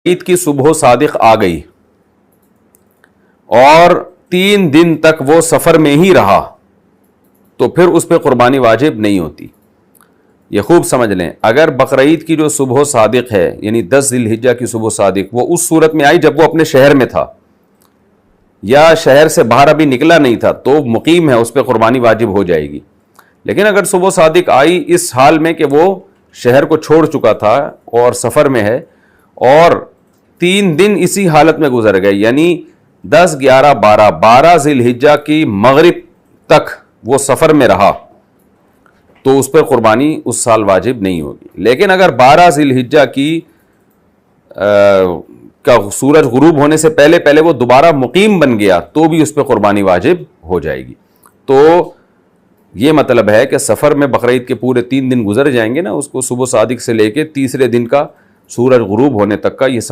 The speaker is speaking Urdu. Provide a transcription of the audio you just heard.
عید کی صبح صادق آ گئی اور 3 دن تک وہ سفر میں ہی رہا تو پھر اس پہ قربانی واجب نہیں ہوتی. یہ خوب سمجھ لیں, اگر بقرعید کی جو صبح صادق ہے یعنی 10 ذی الحجہ کی صبح صادق وہ اس صورت میں آئی جب وہ اپنے شہر میں تھا یا شہر سے باہر ابھی نکلا نہیں تھا تو مقیم ہے, اس پہ قربانی واجب ہو جائے گی. لیکن اگر صبح صادق آئی اس حال میں کہ وہ شہر کو چھوڑ چکا تھا اور سفر میں ہے اور 3 دن اسی حالت میں گزر گئے یعنی 10, 11, 12 ذی الحجہ کی مغرب تک وہ سفر میں رہا تو اس پر قربانی اس سال واجب نہیں ہوگی. لیکن اگر 12 ذی الحجہ کی کا سورج غروب ہونے سے پہلے وہ دوبارہ مقیم بن گیا تو بھی اس پہ قربانی واجب ہو جائے گی. تو یہ مطلب ہے کہ سفر میں بقرعید کے پورے 3 دن گزر جائیں گے نا, اس کو صبح صادق سے لے کے تیسرے دن کا سورج غروب ہونے تک کا یہ سفر